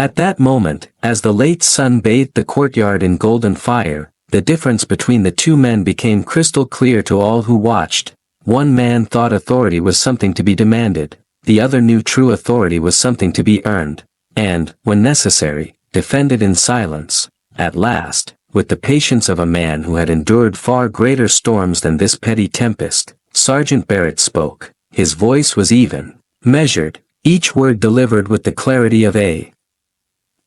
At that moment, as the late sun bathed the courtyard in golden fire, the difference between the two men became crystal clear to all who watched. One man thought authority was something to be demanded, the other knew true authority was something to be earned, and, when necessary, defended in silence. At last, with the patience of a man who had endured far greater storms than this petty tempest, Sergeant Barrett spoke. His voice was even, measured, each word delivered with the clarity of a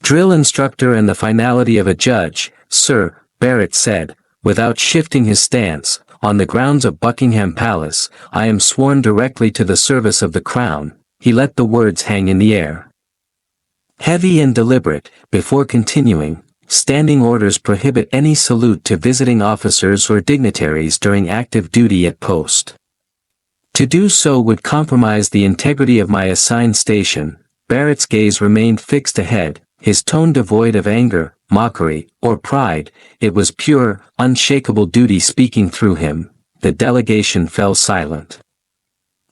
drill instructor and the finality of a judge. "Sir," Barrett said, without shifting his stance, "on the grounds of Buckingham Palace, I am sworn directly to the service of the Crown." He let the words hang in the air, heavy and deliberate, before continuing. "Standing orders prohibit any salute to visiting officers or dignitaries during active duty at post. To do so would compromise the integrity of my assigned station." Barrett's gaze remained fixed ahead, his tone devoid of anger, mockery, or pride. It was pure, unshakable duty speaking through him. The delegation fell silent.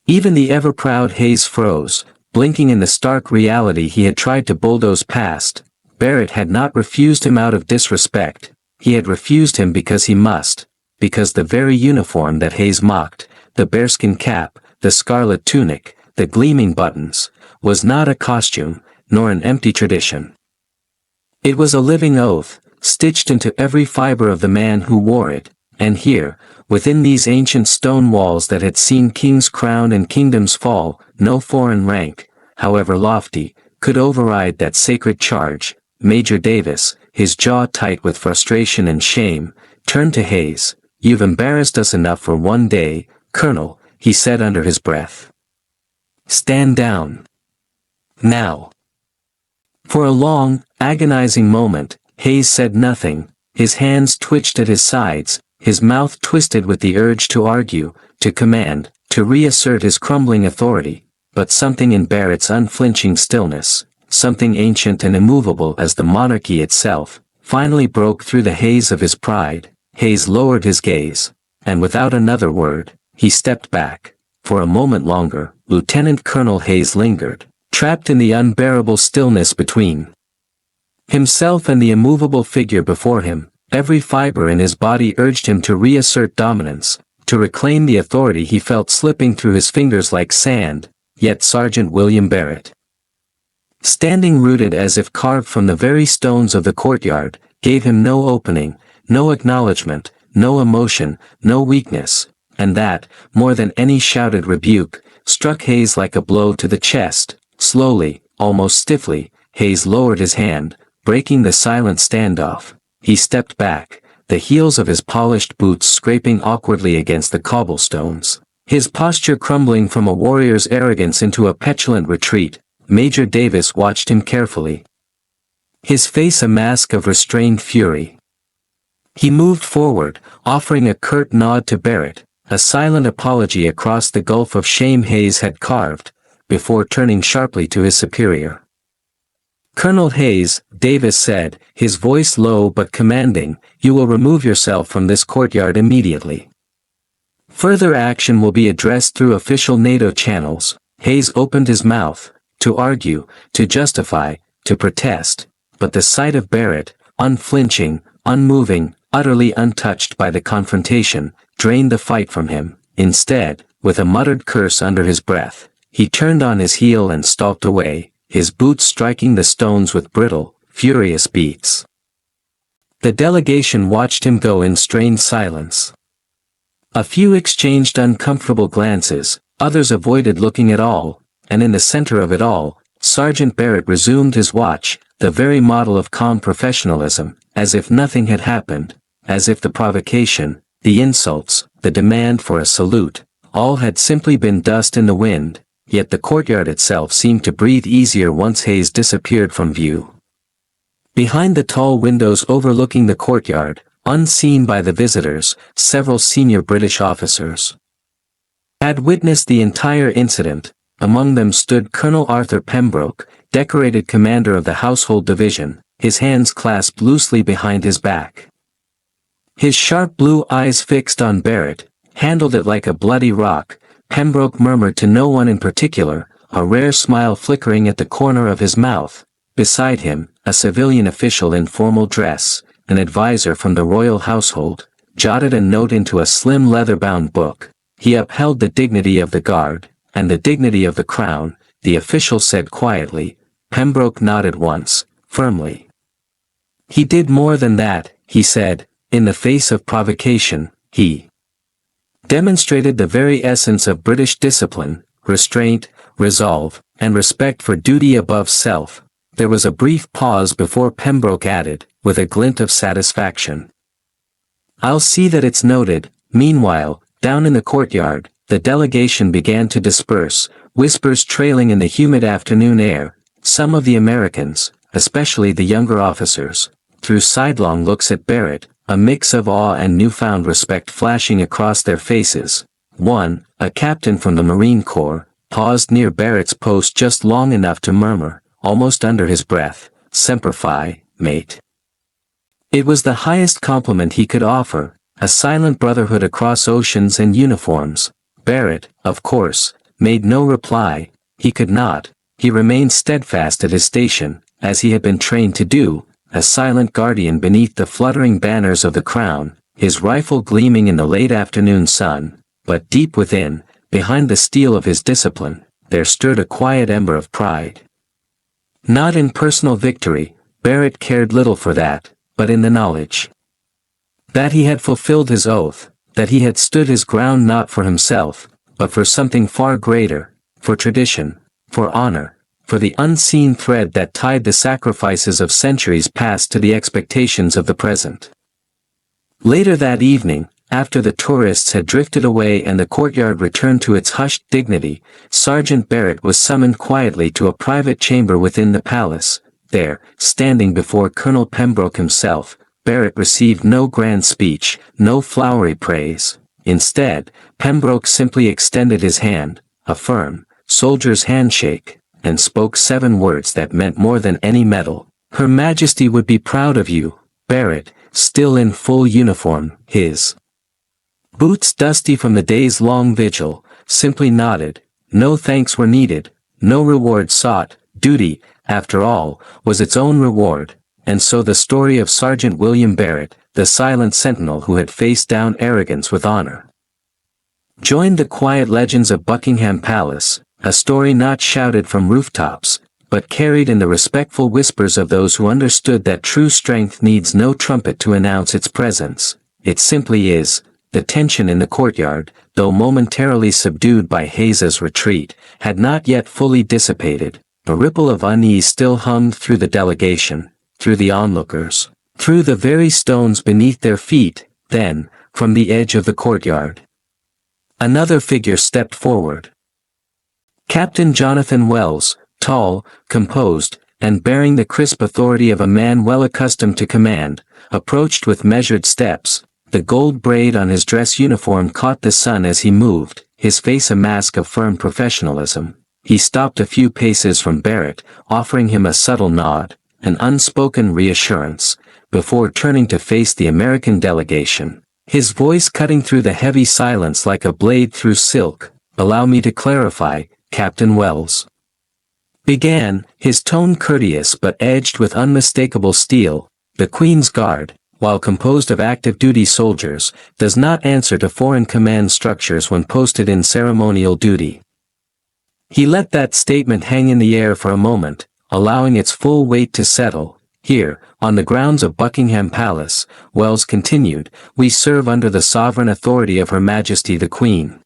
Even the ever-proud Hayes froze, blinking in the stark reality he had tried to bulldoze past. Barrett had not refused him out of disrespect, he had refused him because he must, because the very uniform that Hayes mocked, the bearskin cap, the scarlet tunic, the gleaming buttons, was not a costume, nor an empty tradition. It was a living oath, stitched into every fiber of the man who wore it, and here, within these ancient stone walls that had seen kings crowned and kingdoms fall, no foreign rank, however lofty, could override that sacred charge. Major Davis, his jaw tight with frustration and shame, turned to Hayes. "You've embarrassed us enough for one day, Colonel," he said under his breath. "Stand down. Now." For a long, agonizing moment, Hayes said nothing. His hands twitched at his sides, his mouth twisted with the urge to argue, to command, to reassert his crumbling authority. But something in Barrett's unflinching stillness, something ancient and immovable as the monarchy itself, finally broke through the haze of his pride. Hayes lowered his gaze, and without another word, he stepped back. For a moment longer, Lieutenant Colonel Hayes lingered, trapped in the unbearable stillness between himself and the immovable figure before him. Every fiber in his body urged him to reassert dominance, to reclaim the authority he felt slipping through his fingers like sand. Yet Sergeant William Barrett, standing rooted as if carved from the very stones of the courtyard, gave him no opening, no acknowledgement, no emotion, no weakness, and that, more than any shouted rebuke, struck Hayes like a blow to the chest. Slowly, almost stiffly, Hayes lowered his hand, breaking the silent standoff. He stepped back, the heels of his polished boots scraping awkwardly against the cobblestones, his posture crumbling from a warrior's arrogance into a petulant retreat. Major Davis watched him carefully, his face a mask of restrained fury. He moved forward, offering a curt nod to Barrett, a silent apology across the gulf of shame Hayes had carved, before turning sharply to his superior. "Colonel Hayes," Davis said, his voice low but commanding, "you will remove yourself from this courtyard immediately. Further action will be addressed through official NATO channels." Hayes opened his mouth, to argue, to justify, to protest, but the sight of Barrett, unflinching, unmoving, utterly untouched by the confrontation, drained the fight from him. Instead, with a muttered curse under his breath, he turned on his heel and stalked away, his boots striking the stones with brittle, furious beats. The delegation watched him go in strained silence. A few exchanged uncomfortable glances, others avoided looking at all, and in the center of it all, Sergeant Barrett resumed his watch, the very model of calm professionalism, as if nothing had happened, as if the provocation, the insults, the demand for a salute, all had simply been dust in the wind. Yet the courtyard itself seemed to breathe easier once Hayes disappeared from view. Behind the tall windows overlooking the courtyard, unseen by the visitors, several senior British officers had witnessed the entire incident. Among them stood Colonel Arthur Pembroke, decorated commander of the Household Division, his hands clasped loosely behind his back. His sharp blue eyes fixed on Barrett, handled it like a bloody rock. Pembroke murmured to no one in particular, a rare smile flickering at the corner of his mouth. Beside him, a civilian official in formal dress, an advisor from the royal household, jotted a note into a slim leather-bound book. He upheld the dignity of the guard, and the dignity of the crown, the official said quietly. Pembroke nodded once, firmly. He did more than that, he said, in the face of provocation, he demonstrated the very essence of British discipline, restraint, resolve, and respect for duty above self. There was a brief pause before Pembroke added, with a glint of satisfaction. I'll see that it's noted. Meanwhile, down in the courtyard, the delegation began to disperse, whispers trailing in the humid afternoon air. Some of the Americans, especially the younger officers, threw sidelong looks at Barrett, a mix of awe and newfound respect flashing across their faces. One, a captain from the Marine Corps, paused near Barrett's post just long enough to murmur, almost under his breath, "Semper Fi, mate." It was the highest compliment he could offer, a silent brotherhood across oceans and uniforms. Barrett, of course, made no reply. He could not. He remained steadfast at his station, as he had been trained to do, a silent guardian beneath the fluttering banners of the crown, his rifle gleaming in the late afternoon sun. But deep within, behind the steel of his discipline, there stirred a quiet ember of pride. Not in personal victory, Barrett cared little for that, but in the knowledge that he had fulfilled his oath, that he had stood his ground not for himself, but for something far greater, for tradition, for honor, for the unseen thread that tied the sacrifices of centuries past to the expectations of the present. Later that evening, after the tourists had drifted away and the courtyard returned to its hushed dignity, Sergeant Barrett was summoned quietly to a private chamber within the palace. There, standing before Colonel Pembroke himself, Barrett received no grand speech, no flowery praise. Instead, Pembroke simply extended his hand, a firm, soldier's handshake, and spoke 7 words that meant more than any medal. Her Majesty would be proud of you. Barrett, still in full uniform, his boots dusty from the day's long vigil, simply nodded. No thanks were needed, no reward sought. Duty, after all, was its own reward. And so the story of Sergeant William Barrett, the silent sentinel who had faced down arrogance with honor, joined the quiet legends of Buckingham Palace, a story not shouted from rooftops, but carried in the respectful whispers of those who understood that true strength needs no trumpet to announce its presence. It simply is. The tension in the courtyard, though momentarily subdued by Hayes's retreat, had not yet fully dissipated. A ripple of unease still hummed through the delegation, through the onlookers, through the very stones beneath their feet. Then, from the edge of the courtyard, another figure stepped forward. Captain Jonathan Wells, tall, composed, and bearing the crisp authority of a man well accustomed to command, approached with measured steps. The gold braid on his dress uniform caught the sun as he moved, his face a mask of firm professionalism. He stopped a few paces from Barrett, offering him a subtle nod, an unspoken reassurance, before turning to face the American delegation, his voice cutting through the heavy silence like a blade through silk. "Allow me to clarify, Captain Wells," began, his tone courteous but edged with unmistakable steel. "The Queen's Guard, while composed of active duty soldiers, does not answer to foreign command structures when posted in ceremonial duty." He let that statement hang in the air for a moment, allowing its full weight to settle. "Here, on the grounds of Buckingham Palace," Wells continued, "we serve under the sovereign authority of Her Majesty the Queen.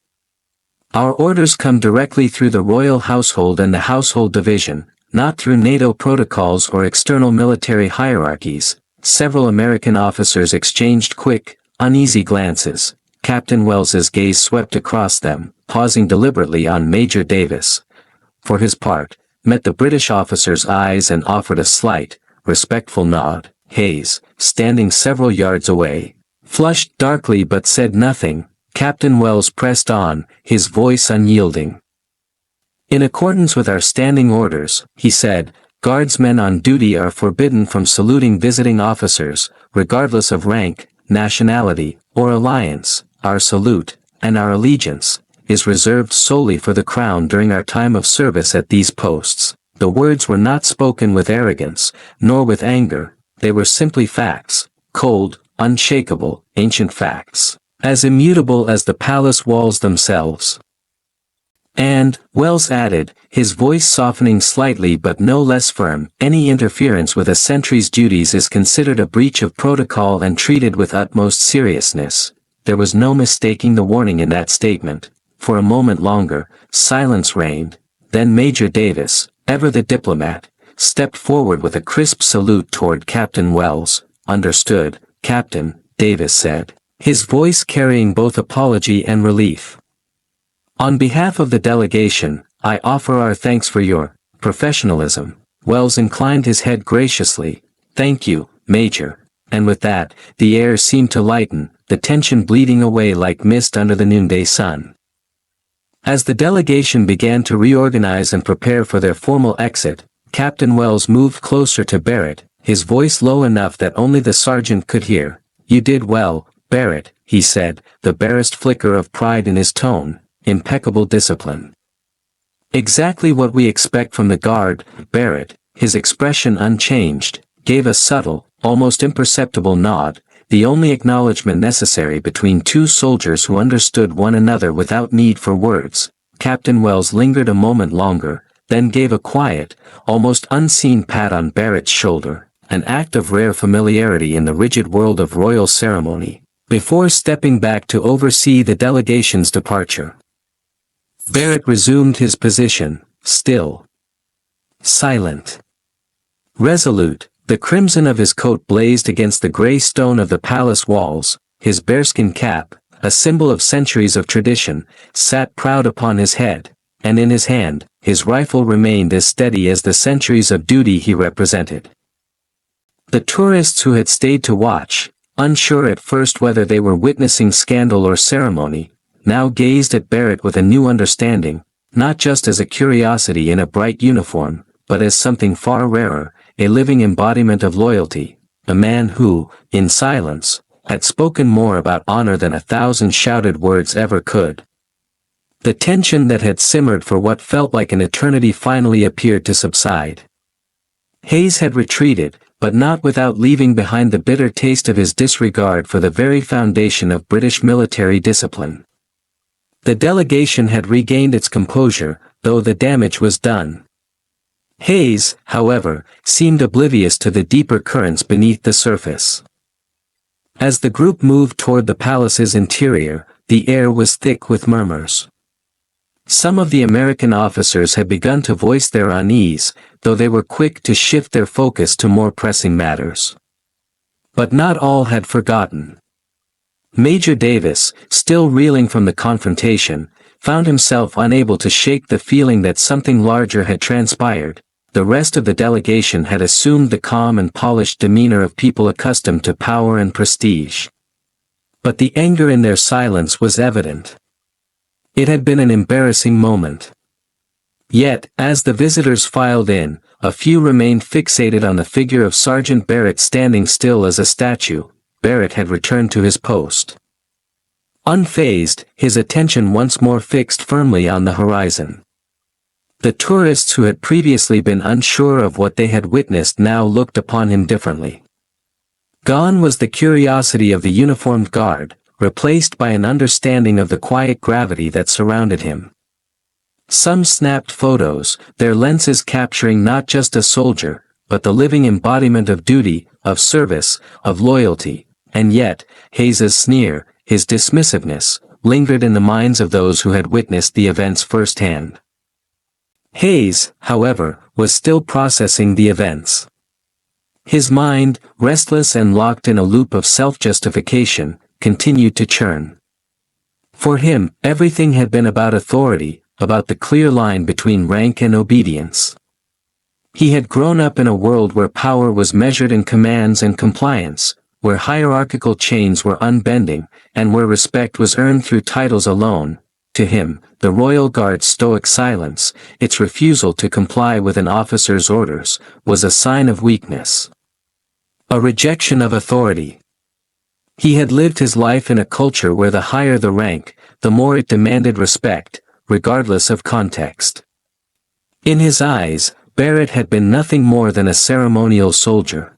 Our orders come directly through the royal household and the household division, not through NATO protocols or external military hierarchies." Several American officers exchanged quick, uneasy glances. Captain Wells's gaze swept across them, pausing deliberately on Major Davis. For his part, met the British officer's eyes and offered a slight, respectful nod. Hayes, standing several yards away, flushed darkly but said nothing. Captain Wells pressed on, his voice unyielding. "In accordance with our standing orders," he said, "guardsmen on duty are forbidden from saluting visiting officers, regardless of rank, nationality, or alliance. Our salute, and our allegiance, is reserved solely for the Crown during our time of service at these posts." The words were not spoken with arrogance, nor with anger, they were simply facts, cold, unshakable, ancient facts, as immutable as the palace walls themselves. And, Wells added, his voice softening slightly but no less firm, any interference with a sentry's duties is considered a breach of protocol and treated with utmost seriousness. There was no mistaking the warning in that statement. For a moment longer, silence reigned, then Major Davis, ever the diplomat, stepped forward with a crisp salute toward Captain Wells. "Understood, Captain," Davis said, his voice carrying both apology and relief. "On behalf of the delegation, I offer our thanks for your professionalism." Wells inclined his head graciously. "Thank you, Major," and with that, the air seemed to lighten, the tension bleeding away like mist under the noonday sun. As the delegation began to reorganize and prepare for their formal exit, Captain Wells moved closer to Barrett, his voice low enough that only the sergeant could hear. "You did well, Barrett," he said, the barest flicker of pride in his tone. "Impeccable discipline." "Exactly what we expect from the guard." Barrett, his expression unchanged, gave a subtle, almost imperceptible nod, the only acknowledgement necessary between two soldiers who understood one another without need for words. Captain Wells lingered a moment longer, then gave a quiet, almost unseen pat on Barrett's shoulder, an act of rare familiarity in the rigid world of royal ceremony, before stepping back to oversee the delegation's departure. Barrett resumed his position, still, silent, resolute. The crimson of his coat blazed against the gray stone of the palace walls. His bearskin cap, a symbol of centuries of tradition, sat proud upon his head, and in his hand, his rifle remained as steady as the centuries of duty he represented. The tourists who had stayed to watch, unsure at first whether they were witnessing scandal or ceremony, now gazed at Barrett with a new understanding, not just as a curiosity in a bright uniform, but as something far rarer, a living embodiment of loyalty, a man who, in silence, had spoken more about honor than 1,000 shouted words ever could. The tension that had simmered for what felt like an eternity finally appeared to subside. Hayes had retreated, but not without leaving behind the bitter taste of his disregard for the very foundation of British military discipline. The delegation had regained its composure, though the damage was done. Hayes, however, seemed oblivious to the deeper currents beneath the surface. As the group moved toward the palace's interior, the air was thick with murmurs. Some of the American officers had begun to voice their unease, though they were quick to shift their focus to more pressing matters. But not all had forgotten. Major Davis, still reeling from the confrontation, found himself unable to shake the feeling that something larger had transpired. The rest of the delegation had assumed the calm and polished demeanor of people accustomed to power and prestige. But the anger in their silence was evident. It had been an embarrassing moment. Yet, as the visitors filed in, a few remained fixated on the figure of Sergeant Barrett standing still as a statue. Barrett had returned to his post. Unfazed, his attention once more fixed firmly on the horizon. The tourists who had previously been unsure of what they had witnessed now looked upon him differently. Gone was the curiosity of the uniformed guard, replaced by an understanding of the quiet gravity that surrounded him. Some snapped photos, their lenses capturing not just a soldier, but the living embodiment of duty, of service, of loyalty, and yet, Hayes's sneer, his dismissiveness, lingered in the minds of those who had witnessed the events firsthand. Hayes, however, was still processing the events. His mind, restless and locked in a loop of self-justification, continued to churn. For him, everything had been about authority, about the clear line between rank and obedience. He had grown up in a world where power was measured in commands and compliance, where hierarchical chains were unbending, and where respect was earned through titles alone. To him, the Royal Guard's stoic silence, its refusal to comply with an officer's orders, was a sign of weakness. A rejection of authority. He had lived his life in a culture where the higher the rank, the more it demanded respect, regardless of context. In his eyes, Barrett had been nothing more than a ceremonial soldier,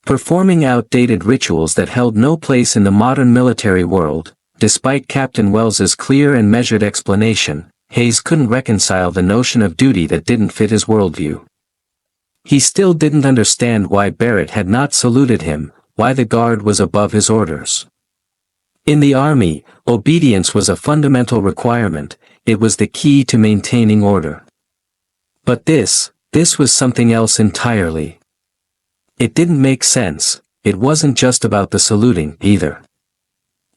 performing outdated rituals that held no place in the modern military world. Despite Captain Wells's clear and measured explanation, Hayes couldn't reconcile the notion of duty that didn't fit his worldview. He still didn't understand why Barrett had not saluted him, why the guard was above his orders. In the army, obedience was a fundamental requirement, it was the key to maintaining order. But this was something else entirely. It didn't make sense, it wasn't just about the saluting, either.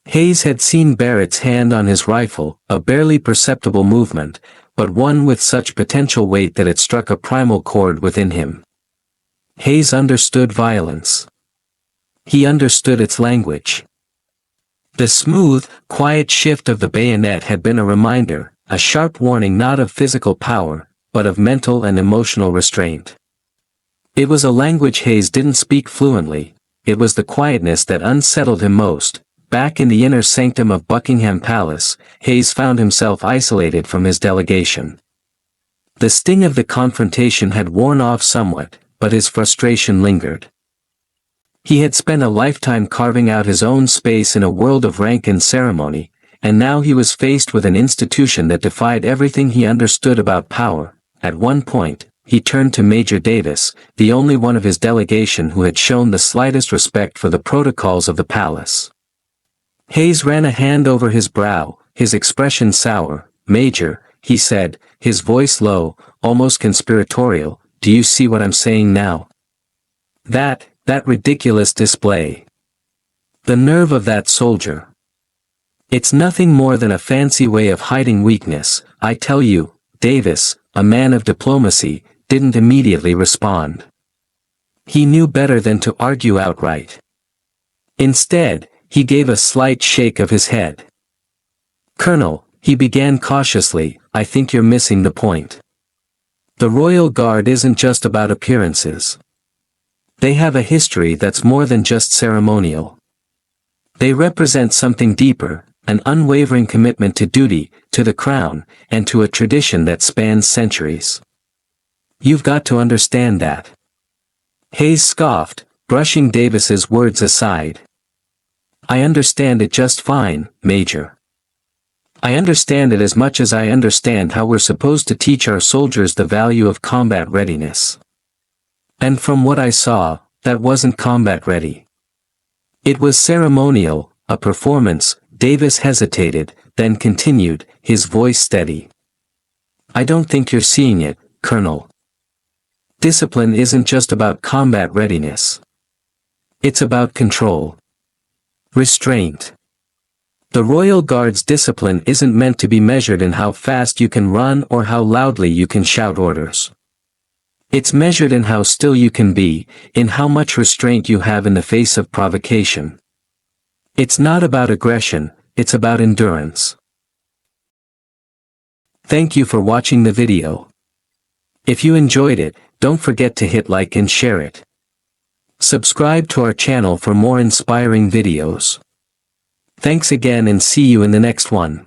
Hayes had seen Barrett's hand on his rifle, a barely perceptible movement, but one with such potential weight that it struck a primal chord within him. Hayes understood violence. He understood its language. The smooth, quiet shift of the bayonet had been a reminder, a sharp warning not of physical power, but of mental and emotional restraint. It was a language Hayes didn't speak fluently, it was the quietness that unsettled him most. Back in the inner sanctum of Buckingham Palace, Hayes found himself isolated from his delegation. The sting of the confrontation had worn off somewhat, but his frustration lingered. He had spent a lifetime carving out his own space in a world of rank and ceremony, and now he was faced with an institution that defied everything he understood about power. At one point, he turned to Major Davis, the only one of his delegation who had shown the slightest respect for the protocols of the palace. Hayes ran a hand over his brow, his expression sour. "Major," he said, his voice low, almost conspiratorial, "do you see what I'm saying now? That ridiculous display. The nerve of that soldier. It's nothing more than a fancy way of hiding weakness, I tell you." Davis, a man of diplomacy, didn't immediately respond. He knew better than to argue outright. Instead, he gave a slight shake of his head. "Colonel," he began cautiously, "I think you're missing the point. The Royal Guard isn't just about appearances. They have a history that's more than just ceremonial. They represent something deeper, an unwavering commitment to duty, to the crown, and to a tradition that spans centuries. You've got to understand that." Hayes scoffed, brushing Davis's words aside. "I understand it just fine, Major. I understand it as much as I understand how we're supposed to teach our soldiers the value of combat readiness. And from what I saw, that wasn't combat ready. It was ceremonial, a performance." Davis hesitated, then continued, his voice steady. "I don't think you're seeing it, Colonel. Discipline isn't just about combat readiness. It's about control. Restraint. The Royal Guard's discipline isn't meant to be measured in how fast you can run or how loudly you can shout orders. It's measured in how still you can be, in how much restraint you have in the face of provocation. It's not about aggression, it's about endurance." Thank you for watching the video. If you enjoyed it, don't forget to hit like and share it. Subscribe to our channel for more inspiring videos. Thanks again and see you in the next one.